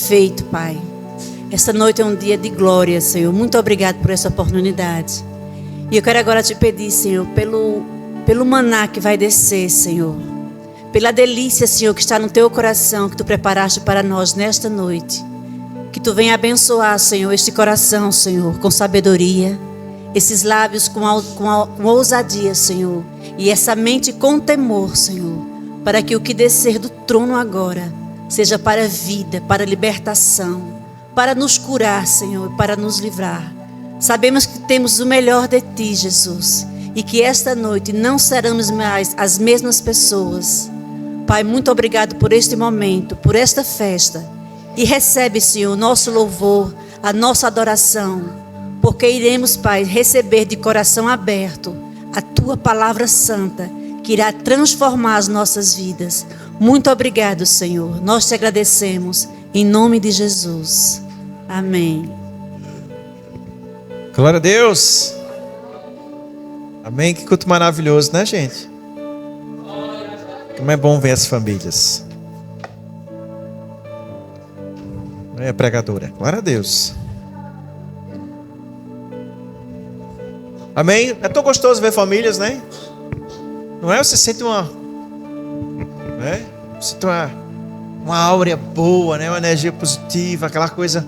feito, Pai. Esta noite é um dia de glória, Senhor. Muito obrigado por essa oportunidade. E eu quero agora te pedir, Senhor, pelo maná que vai descer, Senhor. Pela delícia, Senhor, que está no teu coração, que tu preparaste para nós nesta noite. Que tu venha abençoar, Senhor, este coração, Senhor, com sabedoria. Esses lábios com ousadia, Senhor. E essa mente com temor, Senhor. Para que o que descer do trono agora seja para a vida, para a libertação. Para nos curar, Senhor, para nos livrar. Sabemos que temos o melhor de Ti, Jesus. E que esta noite não seremos mais as mesmas pessoas. Pai, muito obrigado por este momento, por esta festa. E recebe, Senhor, o nosso louvor, a nossa adoração. Porque iremos, Pai, receber de coração aberto a Tua palavra santa, que irá transformar as nossas vidas. Muito obrigado, Senhor. Nós te agradecemos. Em nome de Jesus. Amém. Glória a Deus. Amém. Que culto maravilhoso, né, gente? Como é bom ver as famílias. É pregadora. Glória a Deus. Amém. É tão gostoso ver famílias, né? Não é? Você sente uma, né? Você sente uma áurea boa, né? Uma energia positiva, aquela coisa,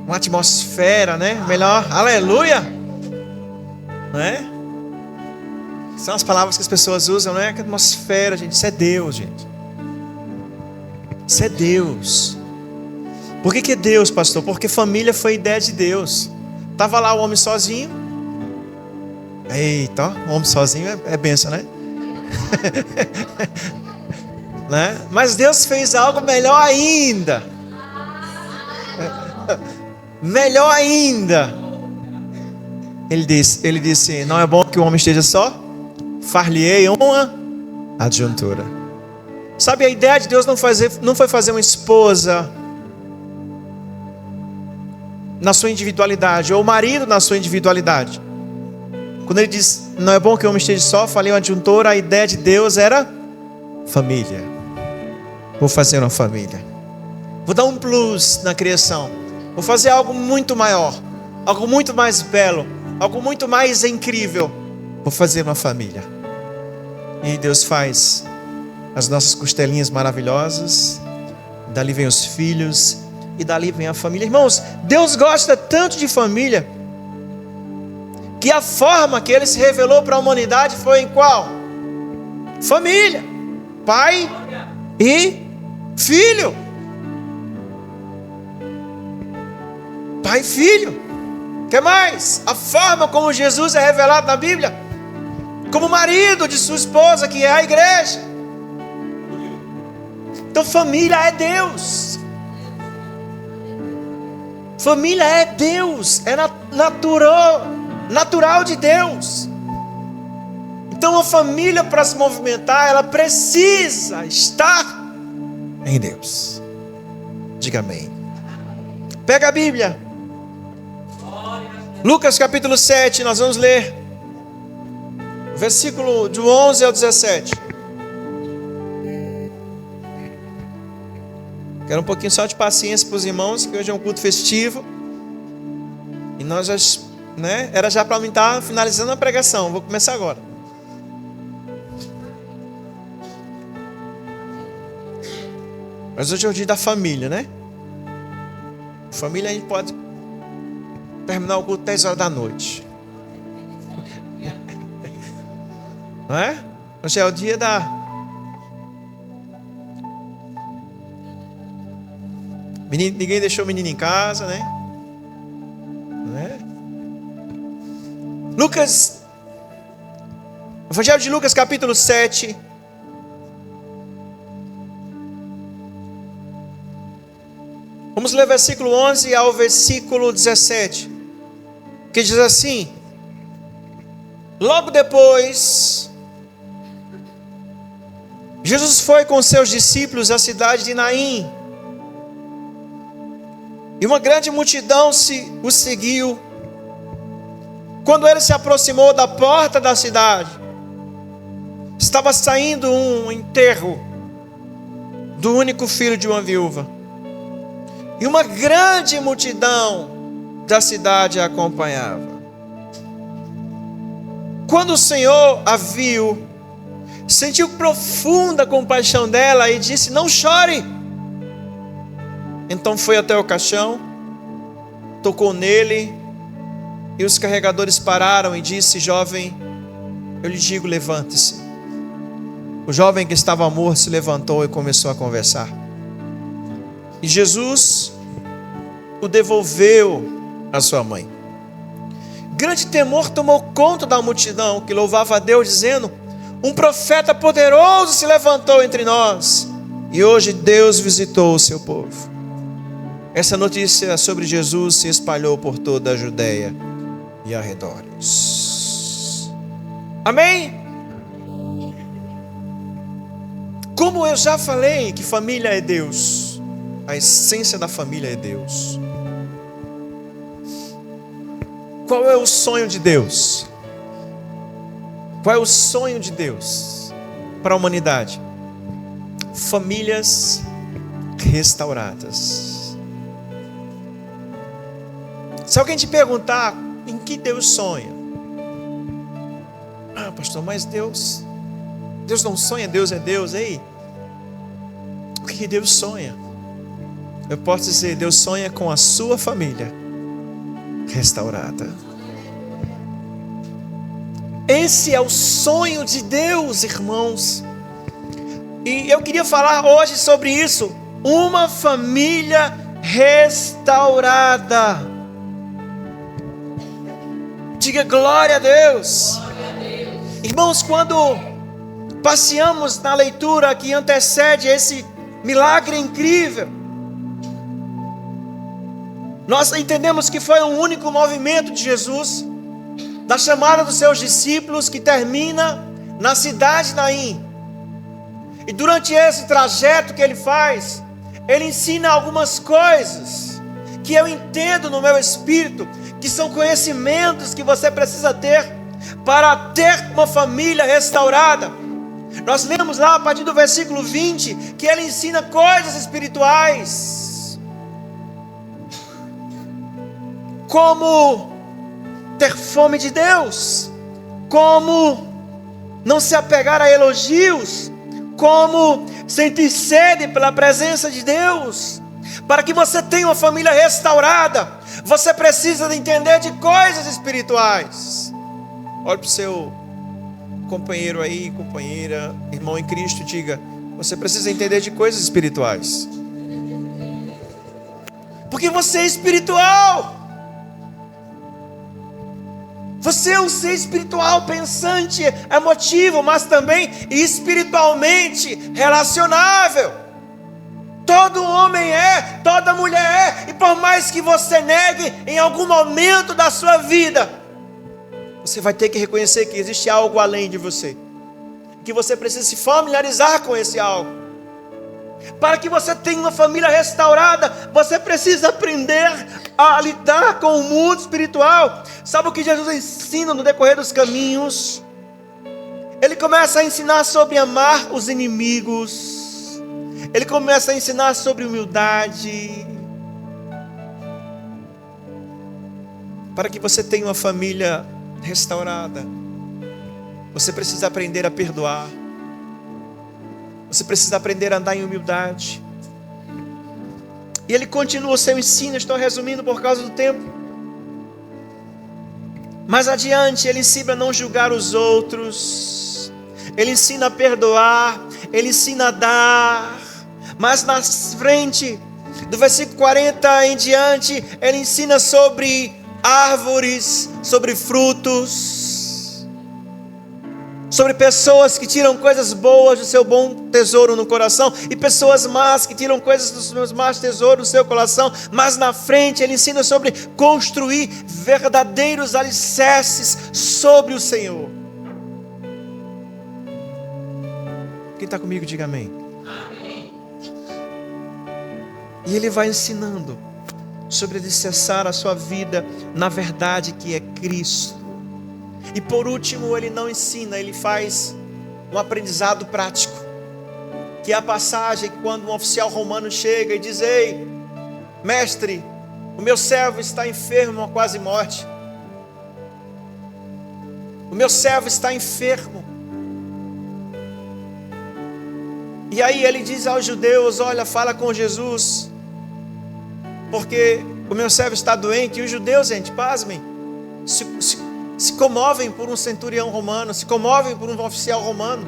uma atmosfera, né? Melhor. Aleluia. Não é? São as palavras que as pessoas usam, não é? Que atmosfera, gente. Isso é Deus, gente. Isso é Deus. Por que é Deus, pastor? Porque família foi ideia de Deus. Estava lá o homem sozinho. Eita, o homem sozinho é bênção, né? Né? Mas Deus fez algo melhor ainda. Melhor ainda. Ele disse, não é bom que o homem esteja só? Far-lhe-ei uma adjuntora. Sabe, a ideia de Deus não foi fazer uma esposa na sua individualidade, ou o marido na sua individualidade. Quando ele diz, não é bom que o homem esteja só, falei uma adjuntora, a ideia de Deus era família. Vou fazer uma família. Vou dar um plus na criação. Vou fazer algo muito maior, algo muito mais belo, algo muito mais incrível. Vou fazer uma família. E Deus faz as nossas costelinhas maravilhosas. Dali vem os filhos. E dali vem a família. Irmãos, Deus gosta tanto de família, que a forma que Ele se revelou para a humanidade foi em qual? Família. Pai e filho. Pai e filho. O que mais? A forma como Jesus é revelado na Bíblia, como marido de sua esposa, que é a igreja. Então família é Deus. Família é Deus. É natural de Deus. Então a família, para se movimentar, ela precisa estar em Deus. Diga amém. Pega a Bíblia. Lucas capítulo 7, nós vamos ler versículo do 11 ao 17. Quero um pouquinho só de paciência para os irmãos, que hoje é um culto festivo. E nós já, né? Era já para mim estar finalizando a pregação. Vou começar agora. Mas hoje é o dia da família, né? Família, a gente pode terminar o culto 10 horas da noite. Não é? Hoje é o dia da... Ninguém deixou o menino em casa, né? Não é? Lucas, Evangelho de Lucas capítulo 7. Vamos ler versículo 11 ao versículo 17. Que diz assim: logo depois, Jesus foi com seus discípulos à cidade de Naim. E uma grande multidão o seguiu. Quando ele se aproximou da porta da cidade, estava saindo um enterro do único filho de uma viúva. E uma grande multidão da cidade a acompanhava. Quando o Senhor a viu, sentiu profunda compaixão dela e disse: não chore. Então foi até o caixão, tocou nele, e os carregadores pararam e disse: jovem, eu lhe digo, levante-se. O jovem que estava morto se levantou e começou a conversar. E Jesus o devolveu à sua mãe. Grande temor tomou conta da multidão, que louvava a Deus, dizendo: um profeta poderoso se levantou entre nós, e hoje Deus visitou o seu povo. Essa notícia sobre Jesus se espalhou por toda a Judeia e arredores. Amém? Como eu já falei que família é Deus, a essência da família é Deus. Qual é o sonho de Deus? Qual é o sonho de Deus para a humanidade? Famílias restauradas. Se alguém te perguntar em que Deus sonha, pastor, mas Deus não sonha, Deus é Deus. Ei, o que Deus sonha? Eu posso dizer, Deus sonha com a sua família restaurada. Esse é o sonho de Deus, irmãos. E eu queria falar hoje sobre isso. Uma família restaurada. Diga glória a Deus. Glória a Deus. Irmãos, quando passeamos na leitura que antecede esse milagre incrível, nós entendemos que foi um único movimento de Jesus, da chamada dos seus discípulos, que termina na cidade de Naim. E durante esse trajeto que ele faz, ele ensina algumas coisas que eu entendo no meu espírito, que são conhecimentos que você precisa ter para ter uma família restaurada. Nós lemos lá a partir do versículo 20 que ele ensina coisas espirituais, como ter fome de Deus, como não se apegar a elogios, como sentir sede pela presença de Deus. Para que você tenha uma família restaurada, você precisa entender de coisas espirituais. Olhe para o seu companheiro aí, companheira, irmão em Cristo, diga: você precisa entender de coisas espirituais, porque você é espiritual. Você é um ser espiritual, pensante, emotivo, mas também espiritualmente relacionável. Todo homem é, toda mulher é, e por mais que você negue em algum momento da sua vida, você vai ter que reconhecer que existe algo além de você, que você precisa se familiarizar com esse algo. Para que você tenha uma família restaurada, você precisa aprender a lidar com o mundo espiritual. Sabe o que Jesus ensina no decorrer dos caminhos? Ele começa a ensinar sobre amar os inimigos. Ele começa a ensinar sobre humildade. Para que você tenha uma família restaurada, você precisa aprender a perdoar. Você precisa aprender a andar em humildade. E ele continua o seu ensino. Estou resumindo por causa do tempo. Mais adiante ele ensina a não julgar os outros. Ele ensina a perdoar. Ele ensina a dar. Mas na frente, do versículo 40 em diante, ele ensina sobre árvores, sobre frutos, sobre pessoas que tiram coisas boas do seu bom tesouro no coração, e pessoas más que tiram coisas dos seus más tesouros no seu coração. Mas na frente ele ensina sobre construir verdadeiros alicerces sobre o Senhor. Quem está comigo, diga amém. Amém. E ele vai ensinando sobre alicerçar a sua vida na verdade que é Cristo. E por último, ele não ensina, ele faz um aprendizado prático, que é a passagem quando um oficial romano chega e diz: ei, mestre, o meu servo está enfermo a quase morte. O meu servo está enfermo. E aí ele diz aos judeus: olha, fala com Jesus, porque o meu servo está doente. E os judeus, gente, pasmem, se comovem por um centurião romano, se comovem por um oficial romano.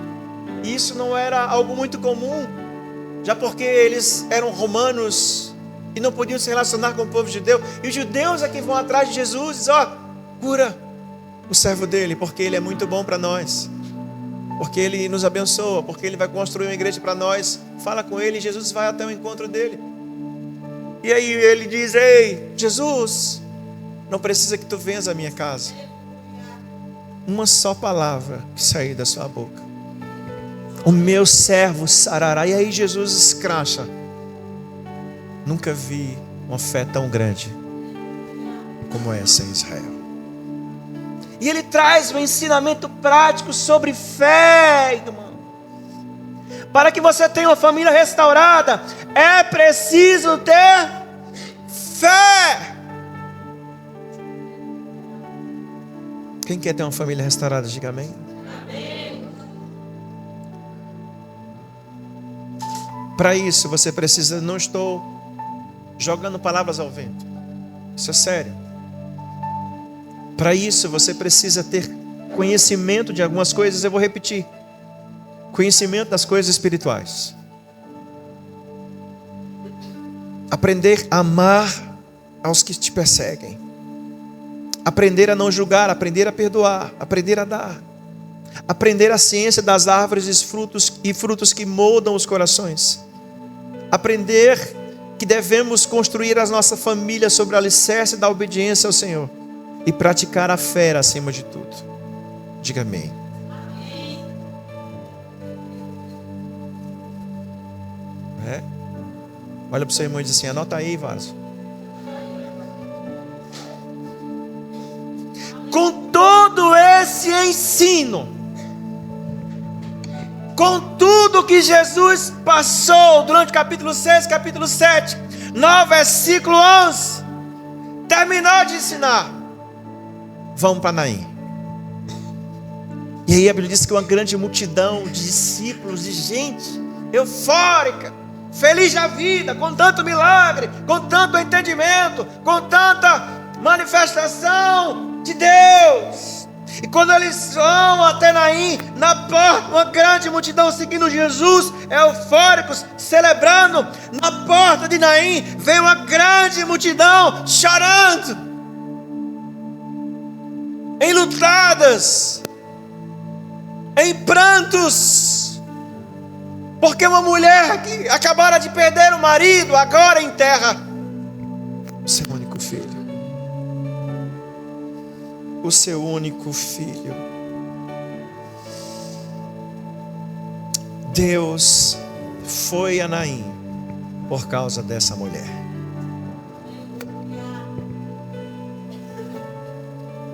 E isso não era algo muito comum, já porque eles eram romanos e não podiam se relacionar com o povo judeu. E os judeus é que vão atrás de Jesus e dizem: ó, cura o servo dele, porque ele é muito bom para nós, porque ele nos abençoa, porque ele vai construir uma igreja para nós. Fala com ele, e Jesus vai até o encontro dele. E aí ele diz: ei, Jesus, não precisa que tu venhas à minha casa. Uma só palavra que sair da sua boca, o meu servo sarará. E aí Jesus escracha: nunca vi uma fé tão grande como essa em Israel. E ele traz um ensinamento prático sobre fé, irmão. Para que você tenha uma família restaurada, é preciso ter fé. Quem quer ter uma família restaurada, diga amém. Para isso você precisa, não estou jogando palavras ao vento, isso é sério. Para isso você precisa ter conhecimento de algumas coisas. Eu vou repetir: conhecimento das coisas espirituais, aprender a amar aos que te perseguem, aprender a não julgar, aprender a perdoar, aprender a dar, aprender a ciência das árvores e frutos que moldam os corações, aprender que devemos construir a nossa família sobre o alicerce da obediência ao Senhor e praticar a fé acima de tudo. Diga amém. Olha para o seu irmão e diz assim: anota aí, vaso. Com todo esse ensino, com tudo que Jesus passou durante o capítulo 6, capítulo 7, no versículo 11, terminou de ensinar, vamos para Naim. E aí a Bíblia diz que uma grande multidão de discípulos, de gente eufórica, feliz da vida, com tanto milagre, com tanto entendimento, com tanta manifestação de Deus. E quando eles vão até Naim, na porta, uma grande multidão seguindo Jesus, eufóricos, celebrando. Na porta de Naim veio uma grande multidão chorando, enlutadas, em prantos, porque uma mulher que acabara de perder o marido agora enterra o seu único filho. O seu único filho. Deus foi a Naim por causa dessa mulher.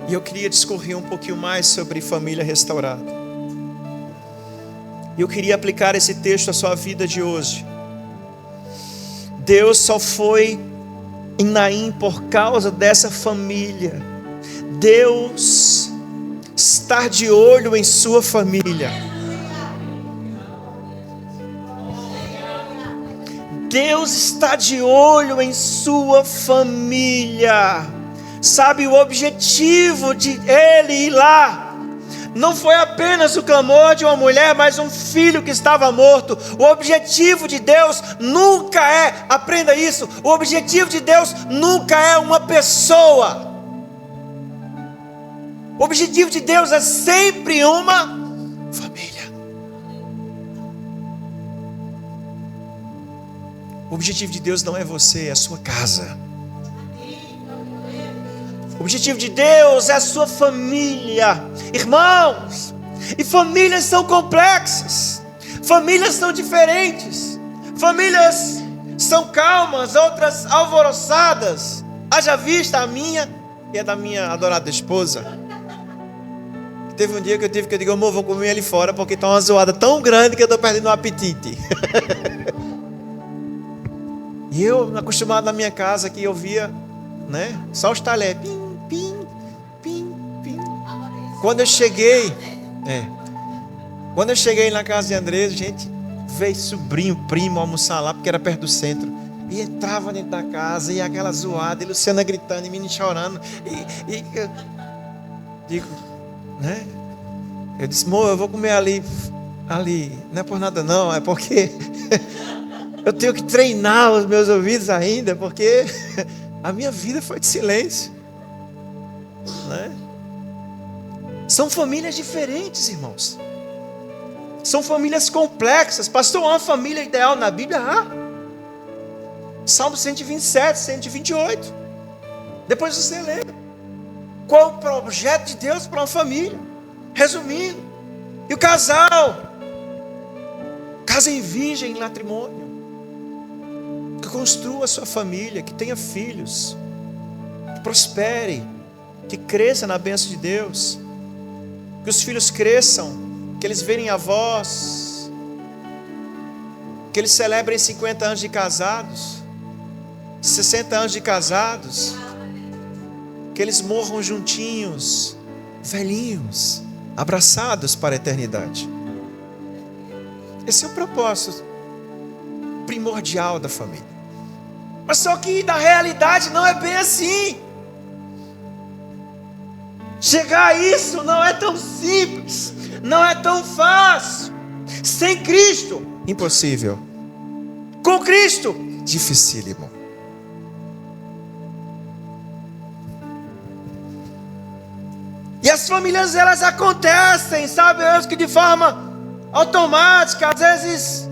E eu queria discorrer um pouquinho mais sobre família restaurada. E eu queria aplicar esse texto à sua vida de hoje. Deus só foi em Naim por causa dessa família. Deus está de olho em sua família. Deus está de olho em sua família. Sabe, o objetivo de Ele ir lá não foi apenas o clamor de uma mulher, mas um filho que estava morto. O objetivo de Deus nunca é, aprenda isso, o objetivo de Deus nunca é uma pessoa. O objetivo de Deus é sempre uma família. O objetivo de Deus não é você, é a sua casa. O objetivo de Deus é a sua família. Irmãos, e famílias são complexas, famílias são diferentes, famílias são calmas, outras alvoroçadas. Haja vista a minha e a da minha adorada esposa. Teve um dia que eu digo: amor, vou comer ali fora porque está uma zoada tão grande que eu estou perdendo o apetite. E eu, acostumado na minha casa, que eu via, né, só os talheres. Pim, pim, pim, pim. Quando eu cheguei na casa de Andrés, gente, veio sobrinho, primo almoçar lá, porque era perto do centro. E entrava dentro da casa, e aquela zoada, e Luciana gritando, e menino chorando. E eu digo, né? Eu disse, amor, eu vou comer ali. Não é por nada não, é porque eu tenho que treinar os meus ouvidos ainda, porque a minha vida foi de silêncio, né? São famílias diferentes, irmãos. São famílias complexas. Pastor, uma família ideal na Bíblia? Salmo 127, 128. Depois você lê. Qual o projeto de Deus para uma família? Resumindo. E o casal? Casa em virgem, em matrimônio. Que construa a sua família, que tenha filhos, que prospere, que cresça na bênção de Deus. Que os filhos cresçam, que eles verem avós, que eles celebrem 50 anos de casados, 60 anos de casados, que eles morram juntinhos, velhinhos, abraçados para a eternidade. Esse é o propósito primordial da família. Mas só que na realidade não é bem assim. Chegar a isso não é tão simples, não é tão fácil. Sem Cristo, impossível. Com Cristo, dificílimo. E as famílias, elas acontecem, sabe? Eu acho que de forma automática, às vezes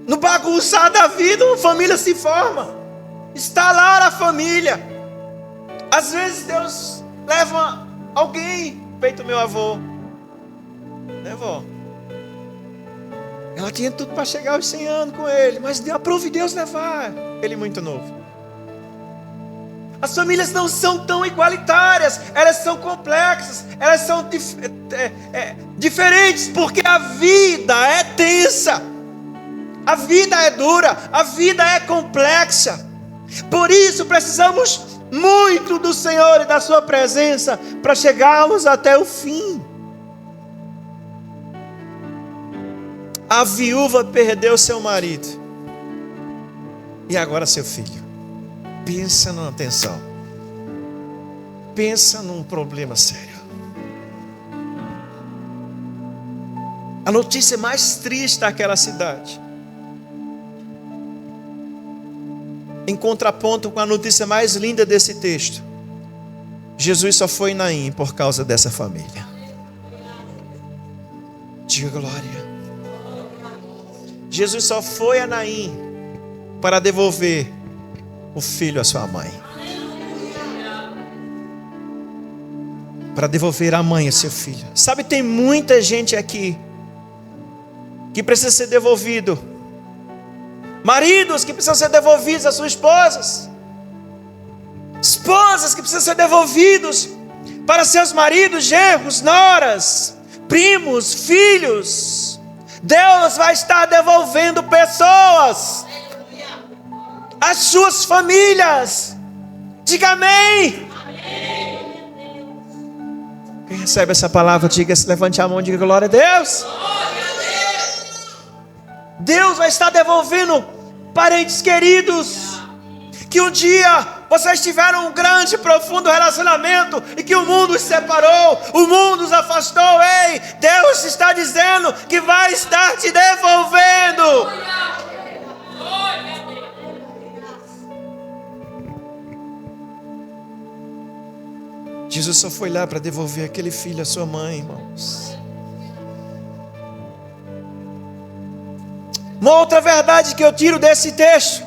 no bagunçar da vida, uma família se forma. Instalar a família. Às vezes Deus leva alguém, feito meu avô. Levou. Ela tinha tudo para chegar aos 100 anos com ele, mas aprove Deus levar ele muito novo. As famílias não são tão igualitárias, elas são complexas, elas são diferentes, porque a vida é tensa, a vida é dura, a vida é complexa. Por isso precisamos muito do Senhor e da sua presença para chegarmos até o fim. A viúva perdeu seu marido e agora seu filho. Pensa numa tensão. Pensa num problema sério. A notícia mais triste daquela cidade, em contraponto com a notícia mais linda desse texto, Jesus só foi em Naim por causa dessa família. Diga glória. Jesus só foi a Naim para devolver o filho à sua mãe. Para devolver a mãe a seu filho. Sabe, tem muita gente aqui que precisa ser devolvido. Maridos que precisam ser devolvidos às suas esposas. Esposas que precisam ser devolvidos para seus maridos, genros, noras, primos, filhos. Deus vai estar devolvendo pessoas às suas famílias. Diga amém. Quem recebe essa palavra, diga, levante a mão e diga glória a Deus. Deus vai estar devolvendo parentes queridos que um dia vocês tiveram um grande e profundo relacionamento e que o mundo os separou, o mundo os afastou. Ei, Deus está dizendo que vai estar te devolvendo. Jesus só foi lá para devolver aquele filho à sua mãe, irmãos. Uma outra verdade que eu tiro desse texto: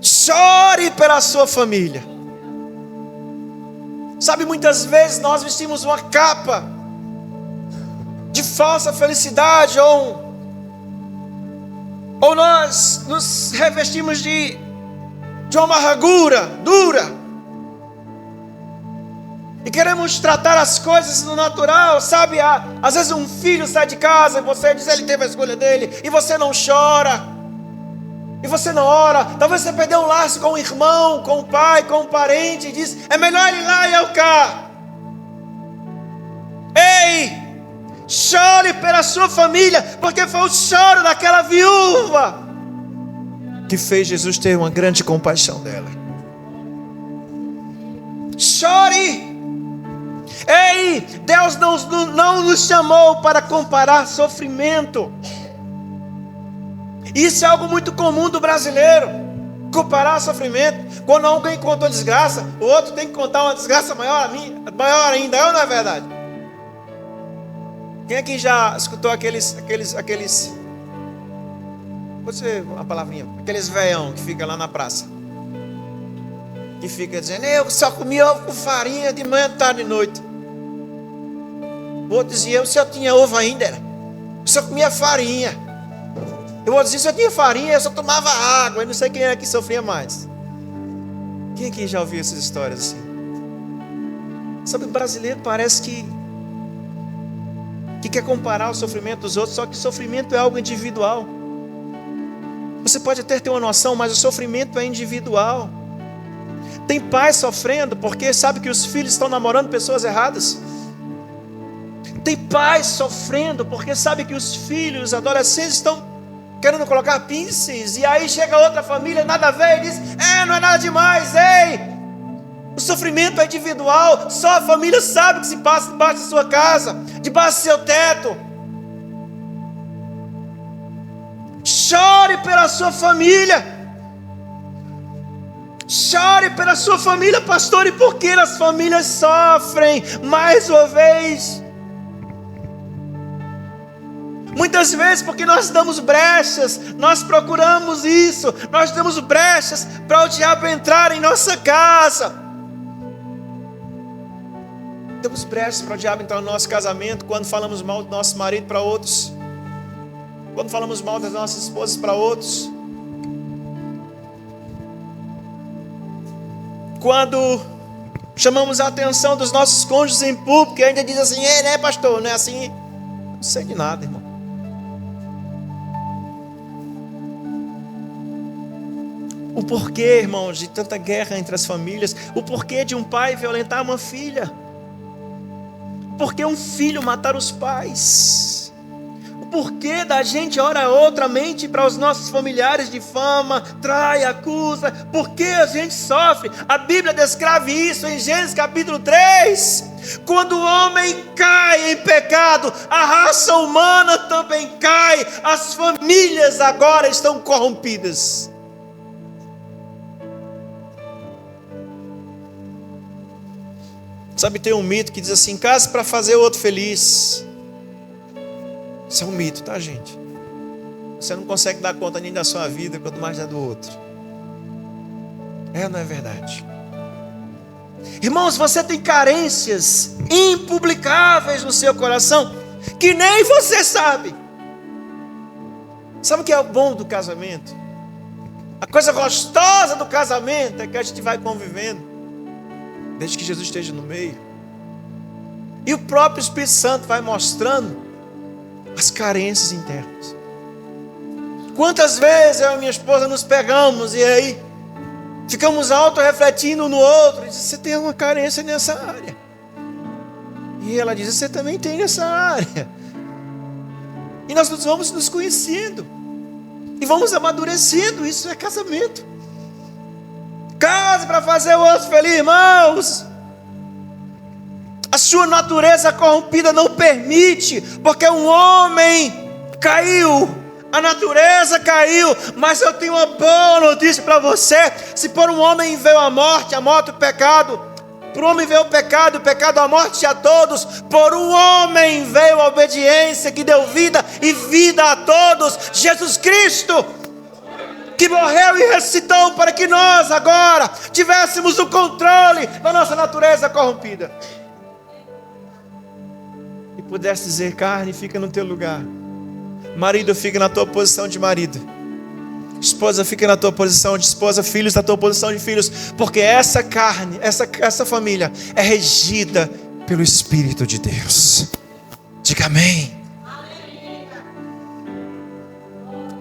chore pela sua família. Sabe, muitas vezes nós vestimos uma capa de falsa felicidade, ou nós nos revestimos de uma amargura dura. E queremos tratar as coisas no natural, sabe? Às vezes um filho sai de casa e você diz, ele teve a escolha dele, e você não chora, e você não ora. Talvez você perdeu um laço com o irmão, com o pai, com o parente, e diz, é melhor ele lá e eu cá. Ei, chore pela sua família, porque foi o choro daquela viúva que fez Jesus ter uma grande compaixão dela. Chore. Ei, Deus não nos chamou para comparar sofrimento. Isso é algo muito comum do brasileiro, comparar sofrimento. Quando alguém conta uma desgraça, o outro tem que contar uma desgraça maior ainda, é ou não é verdade? Quem aqui já escutou aqueles vou dizer uma palavrinha, aqueles veião que fica lá na praça, que fica dizendo, eu só comi ovo com farinha de manhã, tarde e noite. O outro dizia, eu só tinha ovo ainda, eu só comia farinha. Eu vou dizer, se eu tinha farinha, eu só tomava água. Eu não sei quem é que sofria mais. Quem aqui já ouviu essas histórias assim? Sabe, o brasileiro parece que quer comparar o sofrimento dos outros, só que sofrimento é algo individual. Você pode até ter uma noção, mas o sofrimento é individual. Tem pais sofrendo porque sabe que os filhos estão namorando pessoas erradas. Tem pais sofrendo porque sabe que os filhos, os adolescentes estão querendo colocar piercings, e aí chega outra família, nada a ver, e diz, não é nada demais, ei, o sofrimento é individual, só a família sabe o que se passa debaixo da sua casa, debaixo do seu teto. Chore pela sua família, chore pela sua família, pastor, e por que as famílias sofrem? Mais uma vez, muitas vezes porque nós damos brechas, nós procuramos isso, nós damos brechas para o diabo entrar em nossa casa. Damos brechas para o diabo entrar no nosso casamento quando falamos mal do nosso marido para outros, quando falamos mal das nossas esposas para outros, quando chamamos a atenção dos nossos cônjuges em público e ainda diz assim, né pastor, não é assim? Não sei de nada, irmão. O porquê, irmãos, de tanta guerra entre as famílias, o porquê de um pai violentar uma filha, o porquê um filho matar os pais, o porquê da gente hora outra mente para os nossos familiares difama, trai, acusa, porquê a gente sofre. A Bíblia descreve isso em Gênesis capítulo 3, quando o homem cai em pecado, a raça humana também cai, as famílias agora estão corrompidas. Sabe, tem um mito que diz assim, case para fazer o outro feliz. Isso é um mito, tá, gente? Você não consegue dar conta nem da sua vida, quanto mais da do outro. Não é verdade? Irmãos, você tem carências impublicáveis no seu coração, que nem você sabe. Sabe o que é o bom do casamento? A coisa gostosa do casamento é que a gente vai convivendo, desde que Jesus esteja no meio, e o próprio Espírito Santo vai mostrando as carências internas. Quantas vezes eu e minha esposa nos pegamos e aí ficamos auto-refletindo um no outro, e diz, você tem uma carência nessa área, e ela diz, você também tem nessa área, e nós vamos nos conhecendo e vamos amadurecendo. Isso é casamento. Case para fazer o outro feliz, irmãos. A sua natureza corrompida não permite, porque um homem caiu, a natureza caiu, mas eu tenho uma boa notícia para você. Se por um homem veio a morte o pecado, por um homem veio o pecado a morte a todos, por um homem veio a obediência que deu vida e vida a todos, Jesus Cristo, que morreu e ressuscitou para que nós agora tivéssemos o controle da nossa natureza corrompida. E pudesse dizer, carne, fica no teu lugar. Marido, fica na tua posição de marido. Esposa, fica na tua posição de esposa, filhos na tua posição de filhos, porque essa carne, essa família é regida pelo Espírito de Deus. Diga amém.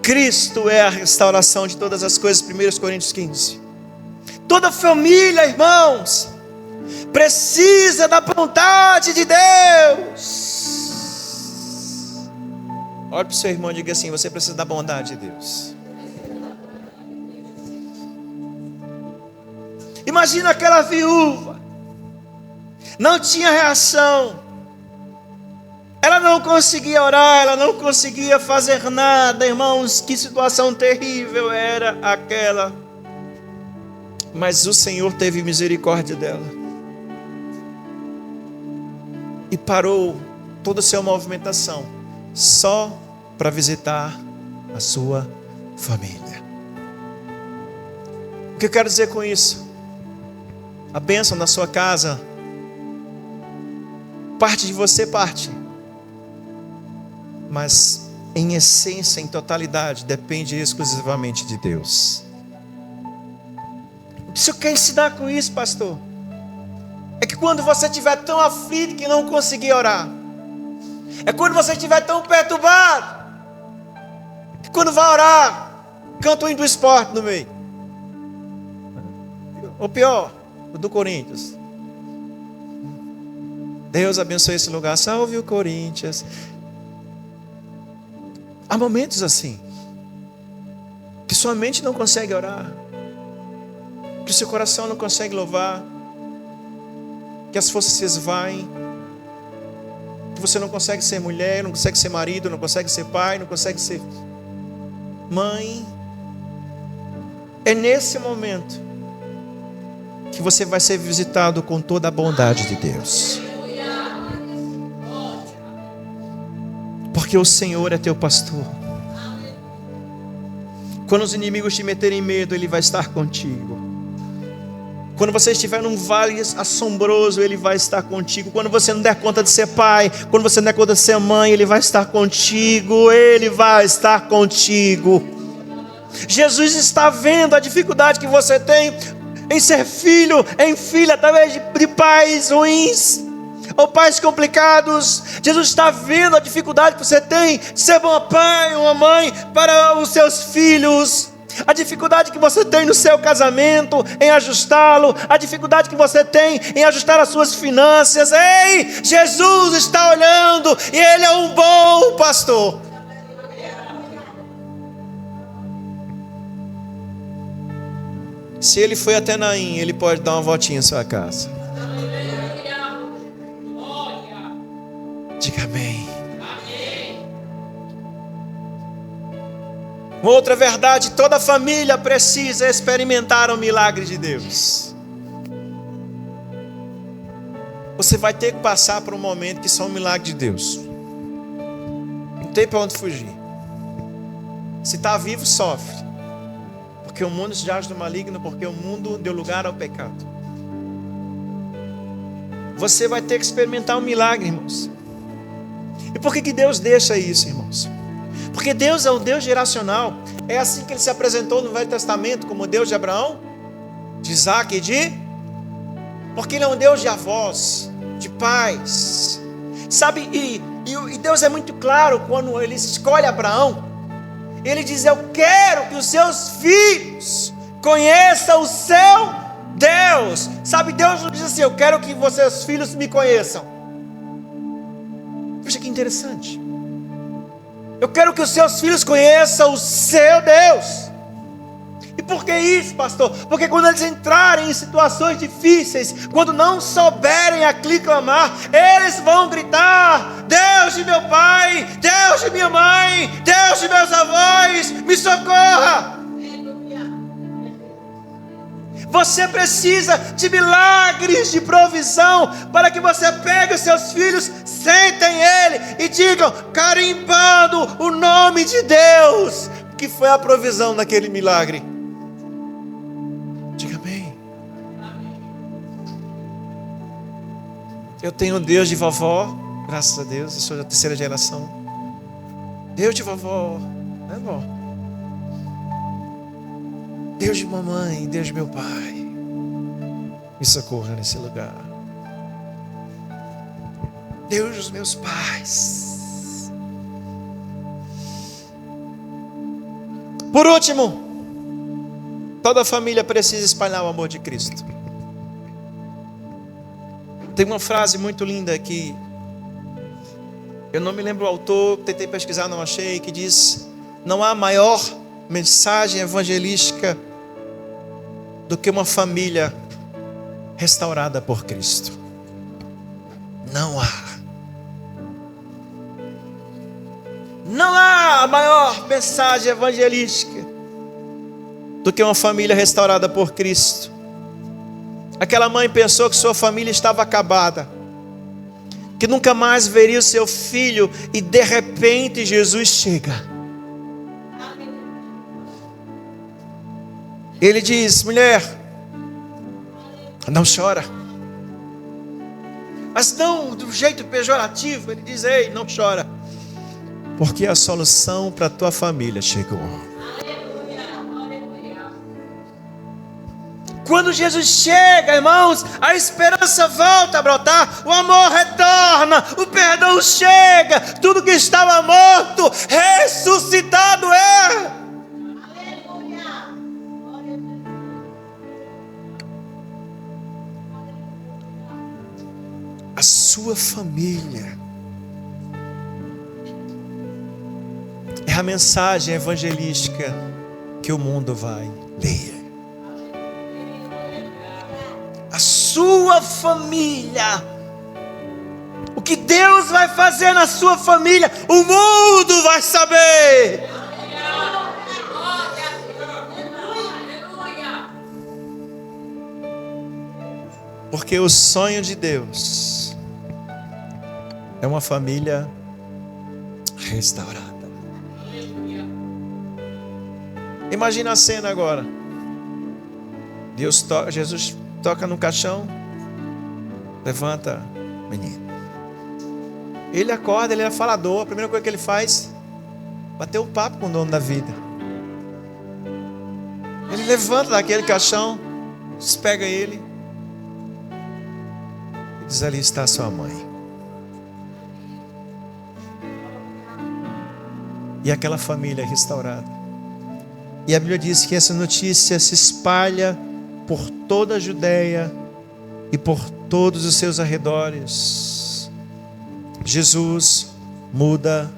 Cristo é a restauração de todas as coisas, 1 Coríntios 15. Toda família, irmãos, precisa da vontade de Deus. Olhe para o seu irmão e diga assim: você precisa da bondade de Deus. Imagina aquela viúva, não tinha reação, ela não conseguia orar, ela não conseguia fazer nada, irmãos, que situação terrível era aquela. Mas o Senhor teve misericórdia dela e parou toda a sua movimentação só para visitar a sua família. O que eu quero dizer com isso? A bênção na sua casa, parte de você, parte. Mas em essência, em totalidade, depende exclusivamente de Deus. O que você quer ensinar com isso, pastor? É que quando você estiver tão aflito que não conseguir orar, é quando você estiver tão perturbado, que quando vai orar, canta o hino do esporte no meio. Ou pior, o do Corinthians. Deus abençoe esse lugar, salve o Corinthians. Há momentos assim, que sua mente não consegue orar, que seu coração não consegue louvar, que as forças se esvaem, que você não consegue ser mulher, não consegue ser marido, não consegue ser pai, não consegue ser mãe. É nesse momento que você vai ser visitado com toda a bondade de Deus. Porque o Senhor é teu pastor. Quando os inimigos te meterem medo, Ele vai estar contigo. Quando você estiver num vale assombroso, Ele vai estar contigo. Quando você não der conta de ser pai, quando você não der conta de ser mãe, Ele vai estar contigo. Ele vai estar contigo. Jesus está vendo a dificuldade que você tem em ser filho, em filha, através de pais ruins ou pais complicados. Jesus está vendo a dificuldade que você tem de ser um pai, uma mãe para os seus filhos. A dificuldade que você tem no seu casamento, em ajustá-lo. A dificuldade que você tem em ajustar as suas finanças. Ei, Jesus está olhando e Ele é um bom pastor. Se Ele foi até Naim, Ele pode dar uma voltinha em sua casa. Diga amém. Uma outra verdade: toda família precisa experimentar o milagre de Deus. Você vai ter que passar por um momento que são um milagre de Deus. Não tem para onde fugir. Se está vivo, sofre. Porque o mundo se jaz do maligno, porque o mundo deu lugar ao pecado. Você vai ter que experimentar um milagre, irmãos. E por que Deus deixa isso, irmãos? Porque Deus é um Deus geracional. É assim que Ele se apresentou no Velho Testamento, como o Deus de Abraão, de Isaac e de... Porque Ele é um Deus de avós, de pais. Sabe, e Deus é muito claro quando Ele escolhe Abraão. Ele diz: eu quero que os seus filhos conheçam o seu Deus. Sabe, Deus não diz assim: eu quero que seus filhos me conheçam. Veja que interessante. Eu quero que os seus filhos conheçam o seu Deus. E por que isso, pastor? Porque quando eles entrarem em situações difíceis, quando não souberem a que clamar, eles vão gritar: Deus de meu pai, Deus de minha mãe, Deus de meus avós, me socorra. Você precisa de milagres de provisão para que você pegue os seus filhos, sentem ele e digam, carimbando o nome de Deus, que foi a provisão daquele milagre. Diga amém. Eu tenho Deus de vovó, graças a Deus, eu sou da terceira geração. Deus de vovó, né, vó? Deus de mamãe, Deus de meu pai, me socorra nesse lugar. Deus dos meus pais. Por último, toda família precisa espalhar o amor de Cristo. Tem uma frase muito linda aqui. Eu não me lembro o autor, tentei pesquisar, não achei, que diz: não há maior mensagem evangelística do que uma família restaurada por Cristo. Não há. Não há maior mensagem evangelística do que uma família restaurada por Cristo. Aquela mãe pensou que sua família estava acabada, que nunca mais veria o seu filho, e de repente Jesus chega. Ele diz: mulher, não chora. Mas não do jeito pejorativo. Ele diz: ei, não chora, porque a solução para a tua família chegou. Quando Jesus chega, irmãos, a esperança volta a brotar, o amor retorna, o perdão chega, tudo que estava morto, ressuscitado é. A sua família é a mensagem evangelística que o mundo vai ler. A sua família, o que Deus vai fazer na sua família, o mundo vai saber. Porque o sonho de Deus é uma família restaurada. Imagina a cena agora. Jesus toca no caixão, levanta o menino. Ele acorda, ele é falador. A primeira coisa que ele faz é bater um papo com o dono da vida. Ele levanta daquele caixão, despega ele e diz: ali está sua mãe. E aquela família é restaurada. E a Bíblia diz que essa notícia se espalha por toda a Judeia e por todos os seus arredores. Jesus muda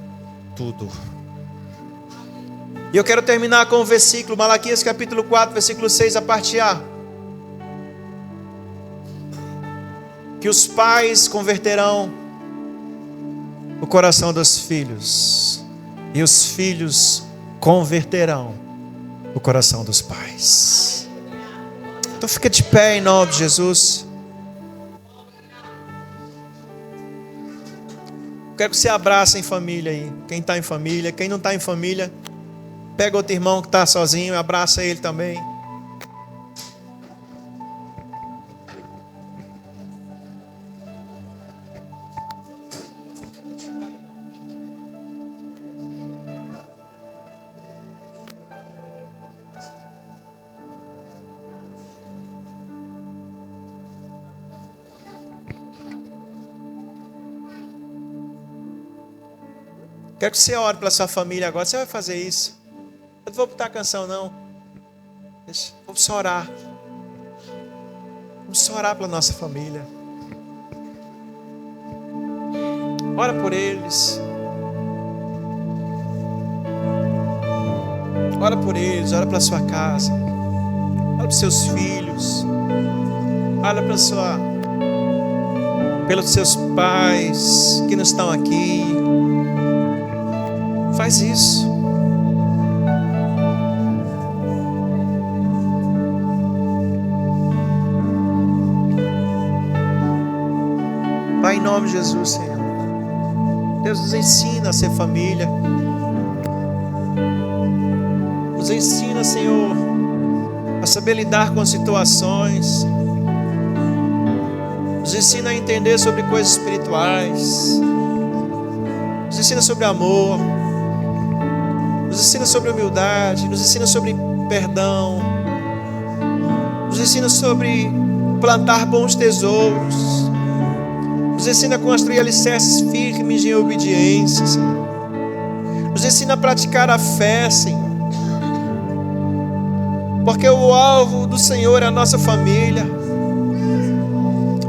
tudo. E eu quero terminar com o versículo, Malaquias capítulo 4, versículo 6, a parte A. Que os pais converterão o coração dos filhos, e os filhos converterão o coração dos pais. Então fica de pé em nome de Jesus. Quero que você abrace em família aí. Quem está em família, quem não está em família, pega outro irmão que está sozinho e abraça ele também. Quero que você ore pela sua família agora. Você vai fazer isso. Eu não vou botar a canção não. Vamos só orar. Vamos só orar pela nossa família. Ora por eles. Ora por eles. Ora pela sua casa. Ora pelos seus filhos. Ora pelos seus pais que não estão aqui. Faz isso. Pai, em nome de Jesus, Senhor. Deus nos ensina a ser família. Nos ensina, Senhor, a saber lidar com situações. Nos ensina a entender sobre coisas espirituais. Nos ensina sobre amor. Nos ensina sobre humildade, nos ensina sobre perdão, ensina sobre plantar bons tesouros. Nos ensina a construir alicerces firmes em obediência, Senhor. Nos ensina a praticar a fé, Senhor. Porque o alvo do Senhor é a nossa família.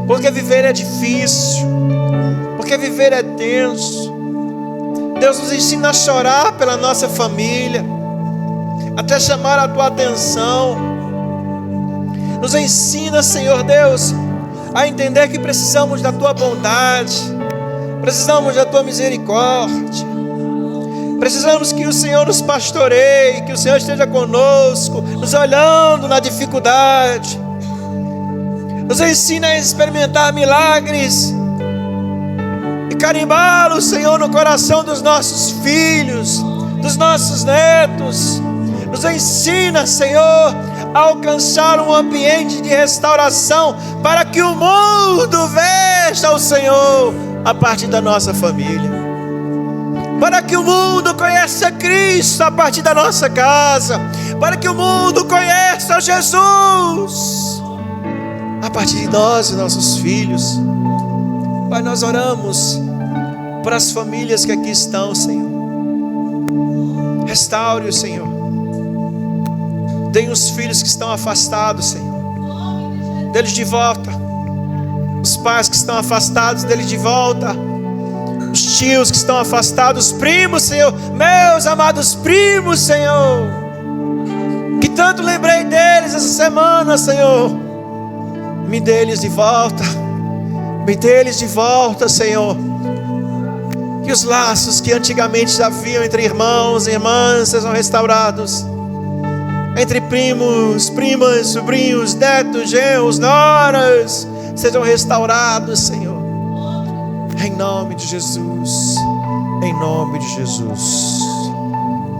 Porque viver é difícil. Porque viver é tenso. Deus nos ensina a chorar pela nossa família, até chamar a tua atenção. Nos ensina, Senhor Deus, a entender que precisamos da tua bondade, precisamos da tua misericórdia, precisamos que o Senhor nos pastoreie, que o Senhor esteja conosco, nos olhando na dificuldade. Nos ensina a experimentar milagres e carimbá-los, Senhor, no coração dos nossos filhos, dos nossos netos. Nos ensina, Senhor, a alcançar um ambiente de restauração para que o mundo veja o Senhor a partir da nossa família, para que o mundo conheça Cristo a partir da nossa casa, para que o mundo conheça Jesus a partir de nós e nossos filhos. Pai, nós oramos para as famílias que aqui estão, Senhor. Restaure-os, Senhor. Tem os filhos que estão afastados, Senhor, deles de volta. Os pais que estão afastados, deles de volta. Os tios que estão afastados, os primos, Senhor, meus amados primos, Senhor, que tanto lembrei deles essa semana, Senhor. Me dê eles de volta. Me dê eles de volta, Senhor. Que os laços que antigamente haviam entre irmãos e irmãs sejam restaurados. Entre primos, primas, sobrinhos, netos, genros, noras, sejam restaurados, Senhor. Em nome de Jesus. Em nome de Jesus.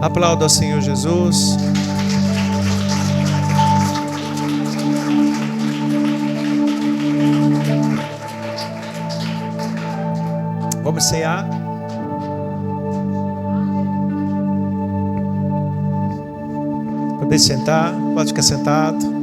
Aplauda ao Senhor Jesus. Vamos cear. Pode sentar, pode ficar sentado.